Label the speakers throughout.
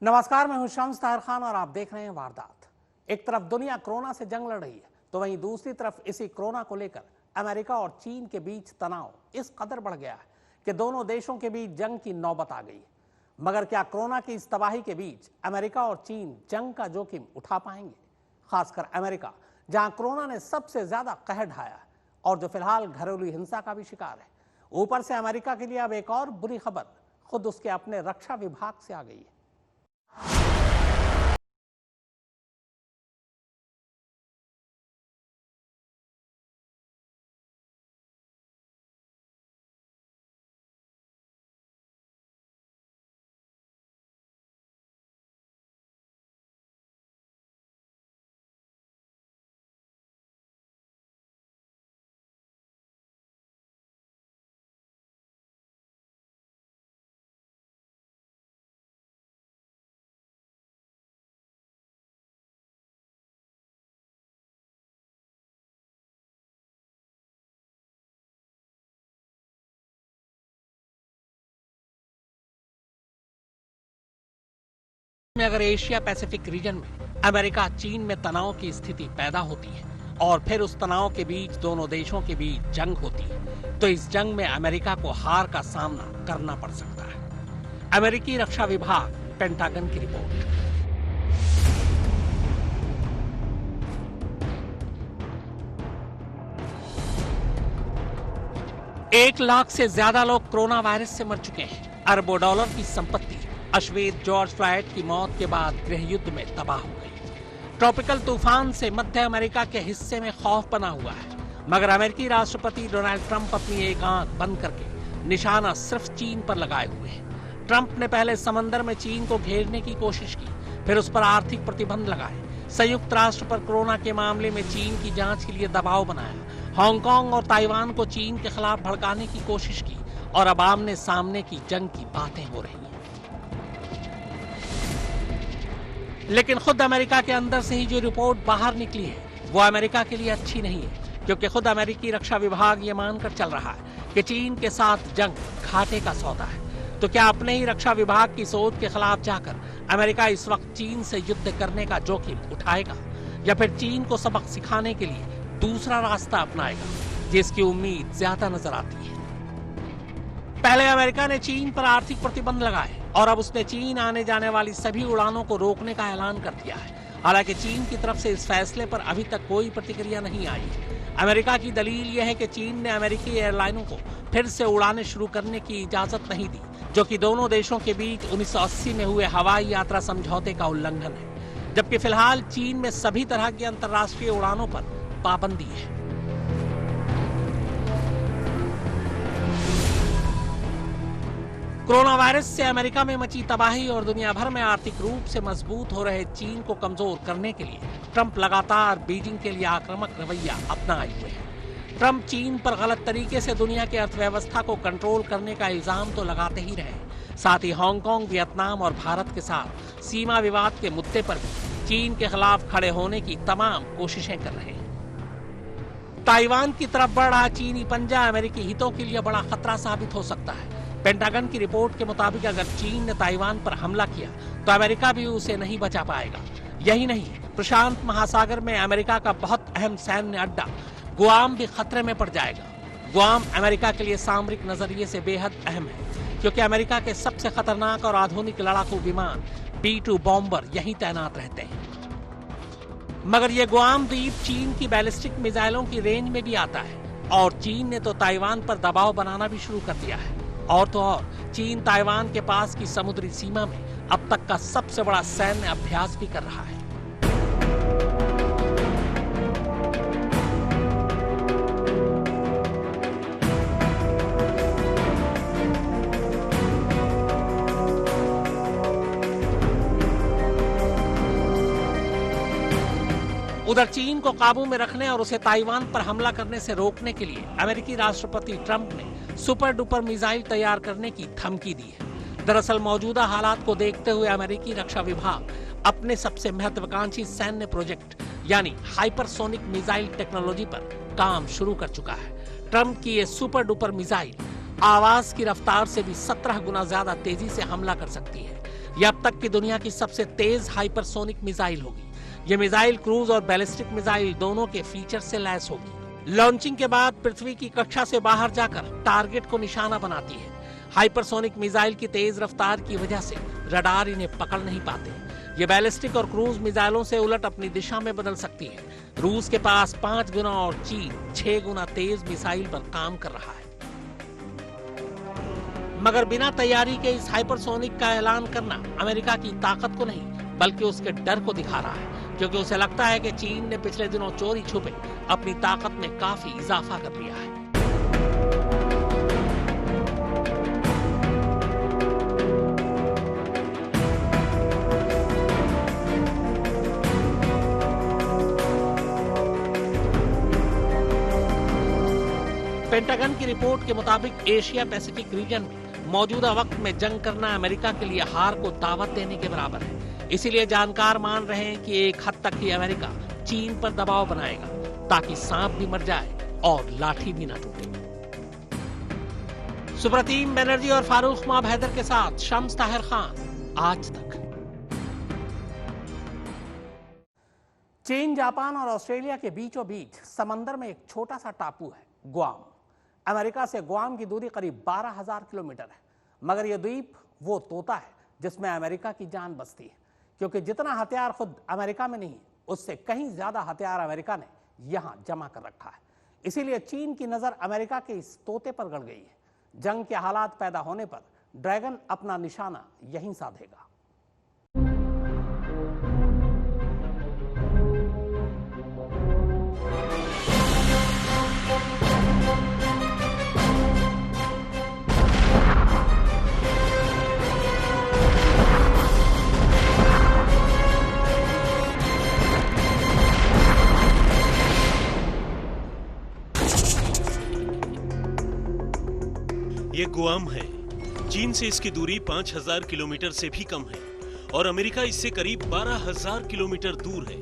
Speaker 1: नमस्कार, मैं हूं शम्स ताहिर खान और आप देख रहे हैं वारदात। एक तरफ दुनिया कोरोना से जंग लड़ रही है तो वहीं दूसरी तरफ इसी कोरोना को लेकर अमेरिका और चीन के बीच तनाव इस कदर बढ़ गया है कि दोनों देशों के बीच जंग की नौबत आ गई है। मगर क्या कोरोना की इस तबाही के बीच अमेरिका और चीन जंग का जोखिम उठा पाएंगे? खासकर अमेरिका, जहां कोरोना ने सबसे ज्यादा कहर ढाया है और जो फिलहाल घरेलू हिंसा का भी शिकार है। ऊपर से अमेरिका के लिए अब एक और बुरी खबर खुद उसके अपने रक्षा विभाग से आ गई है। में अगर एशिया पैसिफिक रीजन में अमेरिका चीन में तनाव की स्थिति पैदा होती है और फिर उस तनाव के बीच दोनों देशों के बीच जंग होती है तो इस जंग में अमेरिका को हार का सामना करना पड़ सकता है। अमेरिकी रक्षा विभाग पेंटागन की रिपोर्ट। एक लाख से ज्यादा लोग कोरोना वायरस से मर चुके हैं। अरबों डॉलर की संपत्ति अश्वेत जॉर्ज फ्लॉयड की मौत के बाद गृह युद्ध में तबाह हो गई। ट्रॉपिकल तूफान से मध्य अमेरिका के हिस्से में खौफ बना हुआ है, मगर अमेरिकी राष्ट्रपति डोनाल्ड ट्रंप अपनी एक आंख बंद करके निशाना सिर्फ चीन पर लगाए हुए हैं। ट्रंप ने पहले समंदर में चीन को घेरने की कोशिश की, फिर उस पर आर्थिक प्रतिबंध लगाए, संयुक्त राष्ट्र पर कोरोना के मामले में चीन की जांच के लिए दबाव बनाया, हांगकांग और ताइवान को चीन के खिलाफ भड़काने की कोशिश की और अब आमने सामने की जंग की बातें हो रही हैं। लेकिन खुद अमेरिका के अंदर से ही जो रिपोर्ट बाहर निकली है वो अमेरिका के लिए अच्छी नहीं है, क्योंकि खुद अमेरिकी रक्षा विभाग ये मानकर चल रहा है कि चीन के साथ जंग घाटे का सौदा है। तो क्या अपने ही रक्षा विभाग की सोच के खिलाफ जाकर अमेरिका इस वक्त चीन से युद्ध करने का जोखिम उठाएगा, या फिर चीन को सबक सिखाने के लिए दूसरा रास्ता अपनाएगा, जिसकी उम्मीद ज्यादा नजर आती है। पहले अमेरिका ने चीन पर आर्थिक प्रतिबंध लगाए और अब उसने चीन आने जाने वाली सभी उड़ानों को रोकने का ऐलान कर दिया है। हालांकि चीन की तरफ से इस फैसले पर अभी तक कोई प्रतिक्रिया नहीं आई। अमेरिका की दलील यह है कि चीन ने अमेरिकी एयरलाइनों को फिर से उड़ानें शुरू करने की इजाजत नहीं दी, जो कि दोनों देशों के बीच 1980 में हुए हवाई यात्रा समझौते का उल्लंघन है। जबकि फिलहाल चीन में सभी तरह की अंतर्राष्ट्रीय उड़ानों पर पाबंदी है। कोरोना वायरस से अमेरिका में मची तबाही और दुनिया भर में आर्थिक रूप से मजबूत हो रहे चीन को कमजोर करने के लिए ट्रंप लगातार बीजिंग के लिए आक्रामक रवैया अपनाए हुए हैं। ट्रंप चीन पर गलत तरीके से दुनिया की अर्थव्यवस्था को कंट्रोल करने का इल्जाम तो लगाते ही रहे, साथ ही हांगकांग, वियतनाम और भारत के साथ सीमा विवाद के मुद्दे पर भी चीन के खिलाफ खड़े होने की तमाम कोशिशें कर रहे हैं। ताइवान की तरफ बढ़ रहा चीनी पंजा अमेरिकी हितों के लिए बड़ा खतरा साबित हो सकता है। पेंटागन की रिपोर्ट के मुताबिक अगर चीन ने ताइवान पर हमला किया तो अमेरिका भी उसे नहीं बचा पाएगा। यही नहीं, प्रशांत महासागर में अमेरिका का बहुत अहम सैन्य अड्डा गुआम भी खतरे में पड़ जाएगा। गुआम अमेरिका के लिए सामरिक नजरिए से बेहद अहम है, क्योंकि अमेरिका के सबसे खतरनाक और आधुनिक लड़ाकू विमान B-2 बॉम्बर यहीं तैनात रहते हैं। मगर यह गुआम द्वीप चीन की बैलिस्टिक मिसाइलों की रेंज में भी आता है और चीन ने तो ताइवान पर दबाव बनाना भी शुरू कर दिया है। और तो और चीन ताइवान के पास की समुद्री सीमा में अब तक का सबसे बड़ा सैन्य अभ्यास भी कर रहा है। उधर चीन को काबू में रखने और उसे ताइवान पर हमला करने से रोकने के लिए अमेरिकी राष्ट्रपति ट्रंप ने सुपर डुपर मिसाइल तैयार करने की धमकी दी है। दरअसल मौजूदा हालात को देखते हुए अमेरिकी रक्षा विभाग अपने सबसे महत्वाकांक्षी सैन्य प्रोजेक्ट यानी हाइपरसोनिक मिसाइल टेक्नोलॉजी पर काम शुरू कर चुका है। ट्रंप की ये सुपर डुपर मिसाइल आवाज की रफ्तार से भी 17 गुना ज्यादा तेजी से हमला कर सकती है। यह अब तक की दुनिया की सबसे तेज हाइपरसोनिक मिसाइल होगी। यह मिसाइल क्रूज और बैलिस्टिक मिसाइल दोनों के फीचर से लैस होगी। लॉन्चिंग के बाद पृथ्वी की कक्षा से बाहर जाकर टारगेट को निशाना बनाती है। हाइपरसोनिक मिसाइल की तेज रफ्तार की वजह से रडार इन्हें पकड़ नहीं पाते। ये बैलिस्टिक और क्रूज मिसाइलों से उलट अपनी दिशा में बदल सकती है। रूस के पास 5 गुना और चीन 6 गुना तेज मिसाइल पर काम कर रहा है। मगर बिना तैयारी के इस हाइपरसोनिक का ऐलान करना अमेरिका की ताकत को नहीं बल्कि उसके डर को दिखा रहा है, क्योंकि उसे लगता है कि चीन ने पिछले दिनों चोरी छुपे अपनी ताकत में काफी इजाफा कर लिया है। पेंटागन की रिपोर्ट के मुताबिक एशिया पैसिफिक रीजन में मौजूदा वक्त में जंग करना अमेरिका के लिए हार को दावत देने के बराबर है। इसीलिए जानकार मान रहे हैं कि एक हद तक ही अमेरिका चीन पर दबाव बनाएगा ताकि सांप भी मर जाए और लाठी भी न टूटे। सुप्रतीम बनर्जी और फारूक माब हैदर के साथ शम्स ताहिर खान, आज तक। चीन, जापान और ऑस्ट्रेलिया के बीचों बीच समंदर में एक छोटा सा टापू है, गुआम। अमेरिका से गुआम की दूरी करीब 12,000 किलोमीटर है, मगर यह द्वीप वो तोता है जिसमें अमेरिका की जान बसती है, क्योंकि जितना हथियार खुद अमेरिका में नहीं, उससे कहीं ज्यादा हथियार अमेरिका ने यहां जमा कर रखा है। इसीलिए चीन की नजर अमेरिका के इस तोते पर गड़ गई है। जंग के हालात पैदा होने पर ड्रैगन अपना निशाना यहीं साधेगा।
Speaker 2: ये गुआम है। चीन से इसकी दूरी 5,000 किलोमीटर से भी कम है और अमेरिका इससे करीब 12,000 किलोमीटर दूर है।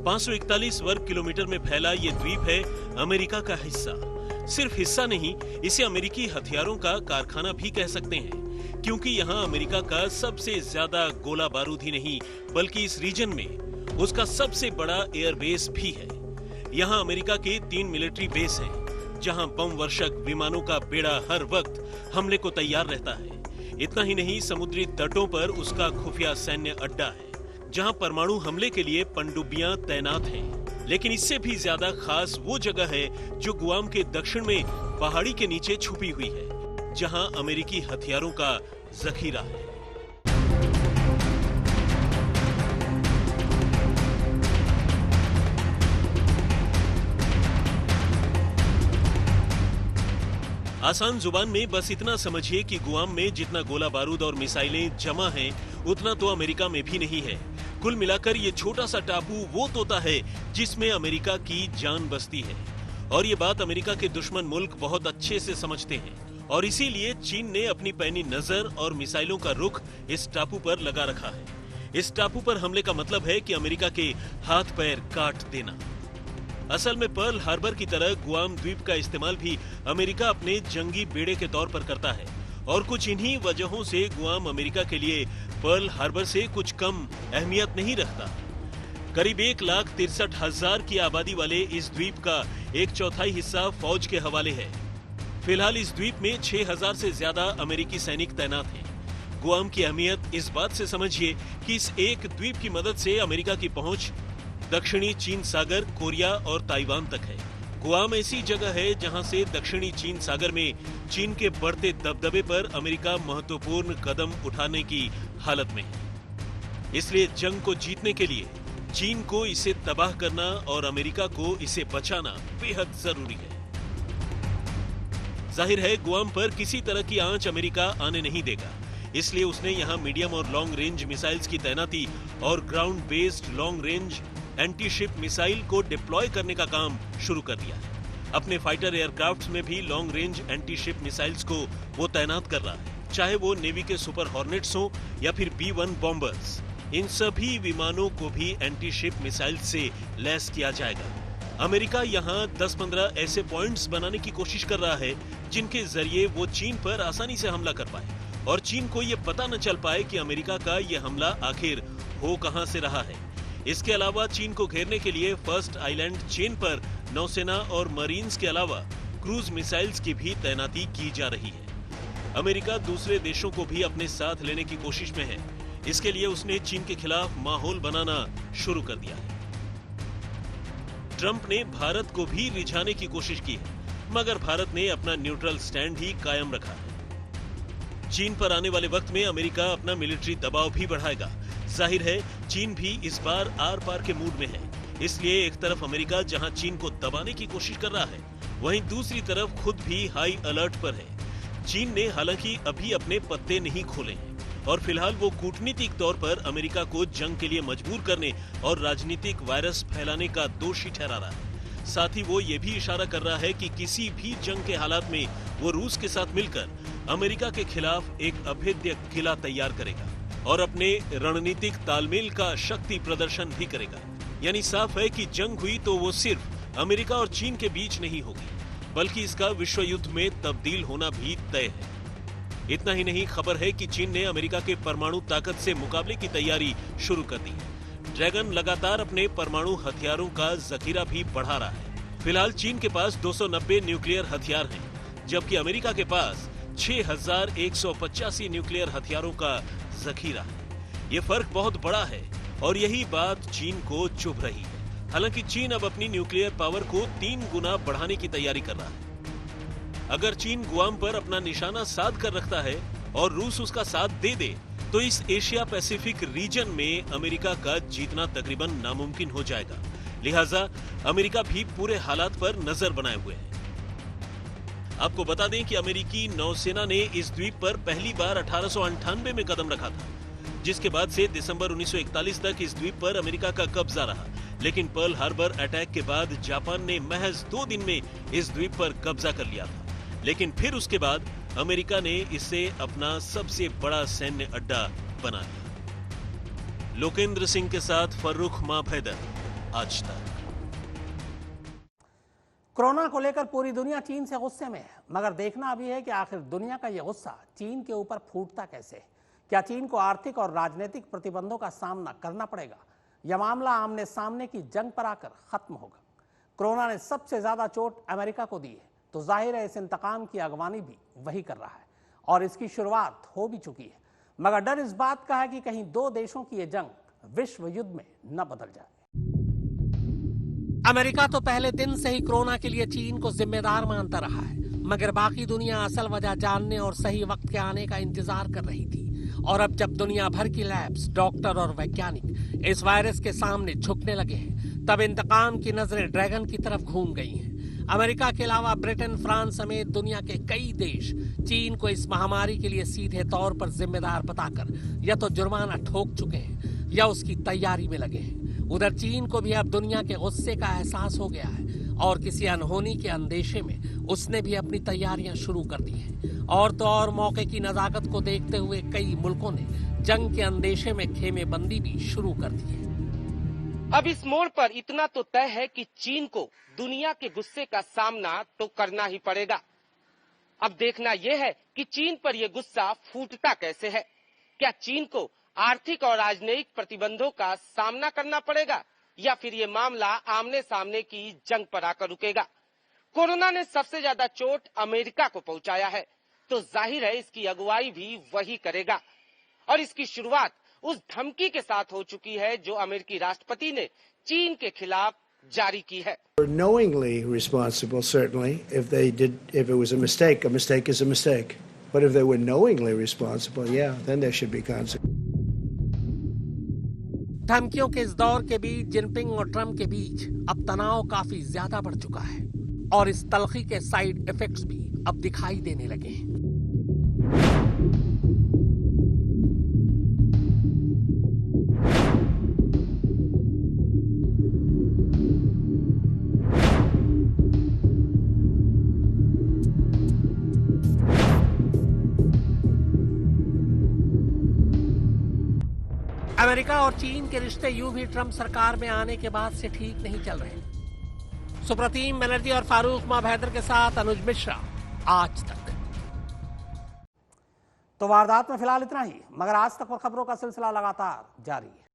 Speaker 2: 541 वर्ग किलोमीटर में फैला ये द्वीप है अमेरिका का हिस्सा। सिर्फ हिस्सा नहीं, इसे अमेरिकी हथियारों का कारखाना भी कह सकते हैं, क्योंकि यहाँ अमेरिका का सबसे ज्यादा गोला बारूद ही नहीं बल्कि इस रीजन में उसका सबसे बड़ा एयरबेस भी है। यहाँ अमेरिका के 3 मिलिट्री बेस हैं, जहां बम वर्षक विमानों का बेड़ा हर वक्त हमले को तैयार रहता है। इतना ही नहीं, समुद्री तटों पर उसका खुफिया सैन्य अड्डा है, जहां परमाणु हमले के लिए पनडुब्बियां तैनात हैं। लेकिन इससे भी ज्यादा खास वो जगह है जो गुआम के दक्षिण में पहाड़ी के नीचे छुपी हुई है, जहां अमेरिकी हथियारों का जखीरा है। आसान जुबान में बस इतना समझिए कि गुआम में जितना गोला बारूद और मिसाइलें जमा हैं, उतना तो अमेरिका में भी नहीं है। कुल मिलाकर ये छोटा सा टापू वो तोता है जिसमें अमेरिका की जान बसती है, और ये बात अमेरिका के दुश्मन मुल्क बहुत अच्छे से समझते हैं, और इसीलिए चीन ने अपनी पैनी नजर और मिसाइलों का रुख इस टापू पर लगा रखा है। इस टापू पर हमले का मतलब है कि अमेरिका के हाथ पैर काट देना। असल में पर्ल हार्बर की तरह गुआम द्वीप का इस्तेमाल भी अमेरिका अपने जंगी बेड़े के तौर पर करता है, और कुछ इन्हीं वजहों से गुआम अमेरिका के लिए पर्ल हार्बर से कुछ कम अहमियत नहीं रखता। करीब 1,63,000 की आबादी वाले इस द्वीप का 1/4 हिस्सा फौज के हवाले है। फिलहाल इस द्वीप में 6,000 से ज्यादा अमेरिकी सैनिक तैनात हैं। गुआम की अहमियत इस बात से समझिए कि इस एक द्वीप की मदद से अमेरिका की पहुंच दक्षिणी चीन सागर, कोरिया और ताइवान तक है। गुआम ऐसी जगह है जहां से दक्षिणी चीन सागर में चीन के बढ़ते दबदबे पर अमेरिका महत्वपूर्ण कदम उठाने की हालत में है। इसलिए जंग को जीतने के लिए चीन को इसे तबाह करना और अमेरिका को इसे बचाना बेहद जरूरी है। जाहिर है गुआम पर किसी तरह की आंच अमेरिका आने नहीं देगा, इसलिए उसने यहां मीडियम और लॉन्ग रेंज मिसाइल्स की तैनाती और ground based long range anti ship missile को डिप्लॉय करने का काम शुरू कर दिया है। अपने फाइटर एयरक्राफ्ट्स में भी long range anti ship missiles को वो तैनात कर रहा है, चाहे वो नेवी के सुपर हॉर्नेट्स हो या फिर B-1 बॉम्बर्स। इन सभी विमानों को भी एंटी शिप मिसाइल से लैस किया जाएगा। अमेरिका यहाँ 10-15 ऐसे पॉइंट्स बनाने की कोशिश कर रहा है जिनके जरिए वो चीन पर आसानी से हमला कर पाए और चीन को ये पता न चल पाए कि अमेरिका का ये हमला आखिर हो कहां से रहा है। इसके अलावा चीन को घेरने के लिए फर्स्ट आइलैंड चेन पर नौसेना और मरीन्स के अलावा क्रूज मिसाइल्स की भी तैनाती की जा रही है। अमेरिका दूसरे देशों को भी अपने साथ लेने की कोशिश में है। इसके लिए उसने चीन के खिलाफ माहौल बनाना शुरू कर दिया है। ट्रंप ने भारत को भी रिझाने की कोशिश की है, मगर भारत ने अपना न्यूट्रल स्टैंड ही कायम रखा है। चीन पर आने वाले वक्त में अमेरिका अपना मिलिट्री दबाव भी बढ़ाएगा। जाहिर है चीन भी इस बार आर पार के मूड में है। इसलिए एक तरफ अमेरिका जहां चीन को दबाने की कोशिश कर रहा है, वहीं दूसरी तरफ खुद भी हाई अलर्ट पर है। चीन ने हालांकि अभी अपने पत्ते नहीं खोले हैं और फिलहाल वो कूटनीतिक तौर पर अमेरिका को जंग के लिए मजबूर करने और राजनीतिक वायरस फैलाने का दोषी ठहरा रहा है। साथ ही वो ये भी इशारा कर रहा है कि किसी भी जंग के हालात में वो रूस के साथ मिलकर अमेरिका के खिलाफ एक अभेद्य किला तैयार करेगा और अपने रणनीतिक तालमेल का शक्ति प्रदर्शन भी करेगा। यानी साफ है कि जंग हुई तो वो सिर्फ अमेरिका और चीन के बीच नहीं होगी, बल्कि इसका विश्व युद्ध में तब्दील होना भी तय है। इतना ही नहीं, खबर है कि चीन ने अमेरिका के परमाणु ताकत से मुकाबले की तैयारी शुरू कर दी है। ड्रैगन लगातार अपने परमाणु हथियारों का जखीरा भी बढ़ा रहा है। फिलहाल चीन के पास 290 न्यूक्लियर हथियार हैं, जबकि अमेरिका के पास 6185 न्यूक्लियर हथियारों का जखीरा है। ये फर्क बहुत बड़ा है और यही बात चीन को चुभ रही है। हालांकि चीन अब अपनी न्यूक्लियर पावर को 3 गुना बढ़ाने की तैयारी कर रहा है। अगर चीन गुआम पर अपना निशाना साध कर रखता है और रूस उसका साथ दे दे, तो इस एशिया पैसिफिक रीजन में अमेरिका का जीतना तकरीबन नामुमकिन हो जाएगा। लिहाजा अमेरिका भी पूरे हालात पर नजर बनाए हुए है। आपको बता दें कि अमेरिकी नौसेना ने इस द्वीप पर पहली बार 1898 में कदम रखा था, जिसके बाद से दिसंबर 1941 तक इस द्वीप पर अमेरिका का कब्जा रहा। लेकिन पर्ल हार्बर अटैक के बाद जापान ने महज 2 दिन में इस द्वीप पर कब्जा कर लिया था। लेकिन फिर उसके बाद अमेरिका ने इसे अपना सबसे बड़ा सैन्य अड्डा बना लिया। लोकेंद्र सिंह के साथ फर्रुख माभैदर, आज तक।
Speaker 1: कोरोना को लेकर पूरी दुनिया चीन से गुस्से में है, मगर देखना अभी है कि आखिर दुनिया का यह गुस्सा चीन के ऊपर फूटता कैसे। क्या चीन को आर्थिक और राजनीतिक प्रतिबंधों का सामना करना पड़ेगा या मामला आमने सामने की जंग पर आकर खत्म होगा। कोरोना ने सबसे ज्यादा चोट अमेरिका को दी है, तो जाहिर है इस इंतकाम की अगवानी भी वही कर रहा है और इसकी शुरुआत हो भी चुकी है। मगर डर इस बात का है कि कहीं 2 देशों की यह जंग विश्व युद्ध में न बदल जाए। अमेरिका तो पहले दिन से ही कोरोना के लिए चीन को जिम्मेदार मानता रहा है, मगर बाकी दुनिया असल वजह जानने और सही वक्त के आने का इंतजार कर रही थी। और अब जब दुनिया भर की लैब्स, डॉक्टर और वैज्ञानिक इस वायरस के सामने झुकने लगे हैं, तब इंतकाम की नजरें ड्रैगन की तरफ घूम गई हैं। अमेरिका के अलावा ब्रिटेन, फ्रांस समेत दुनिया के कई देश चीन को इस महामारी के लिए सीधे तौर पर जिम्मेदार बताकर या तो जुर्माना ठोक चुके हैं या उसकी तैयारी में लगे हैं। उधर चीन को भी अब दुनिया के गुस्से का एहसास हो गया है और किसी अनहोनी के अंदेशे में उसने भी अपनी तैयारियां शुरू कर दी हैं। और तो और मौके की नजाकत को देखते हुए कई मुल्कों ने जंग के अंदेशे में खेमेबंदी भी शुरू कर दी है।
Speaker 3: अब इस मोड़ पर इतना तो तय है कि चीन को दुनिया के गुस्से का सामना तो करना ही पड़ेगा। अब देखना यह है कि चीन पर यह गुस्सा फूटता कैसे है। क्या चीन को आर्थिक और राजनयिक प्रतिबंधों का सामना करना पड़ेगा या फिर ये मामला आमने सामने की जंग पर आकर रुकेगा। कोरोना ने सबसे ज्यादा चोट अमेरिका को पहुंचाया है, तो जाहिर है इसकी अगुवाई भी वही करेगा और इसकी शुरुआत उस धमकी के साथ हो चुकी है जो अमेरिकी राष्ट्रपति ने चीन के खिलाफ जारी की है।
Speaker 4: Knowingly responsible, certainly. If it was a mistake is a mistake. But if they were knowingly responsible, yeah, then there should be consequences.
Speaker 1: धमकियों के इस दौर के बीच जिनपिंग और ट्रंप के बीच अब तनाव काफी ज्यादा बढ़ चुका है और इस तलखी के साइड इफेक्ट्स भी अब दिखाई देने लगे हैं। अमेरिका और चीन के रिश्ते यूं भी ट्रंप सरकार में आने के बाद से ठीक नहीं चल रहे। सुप्रतीम बनर्जी और फारूक माभैदर के साथ अनुज मिश्रा, आज तक। तो वारदात में फिलहाल इतना ही, मगर आज तक और खबरों का सिलसिला लगातार जारी है।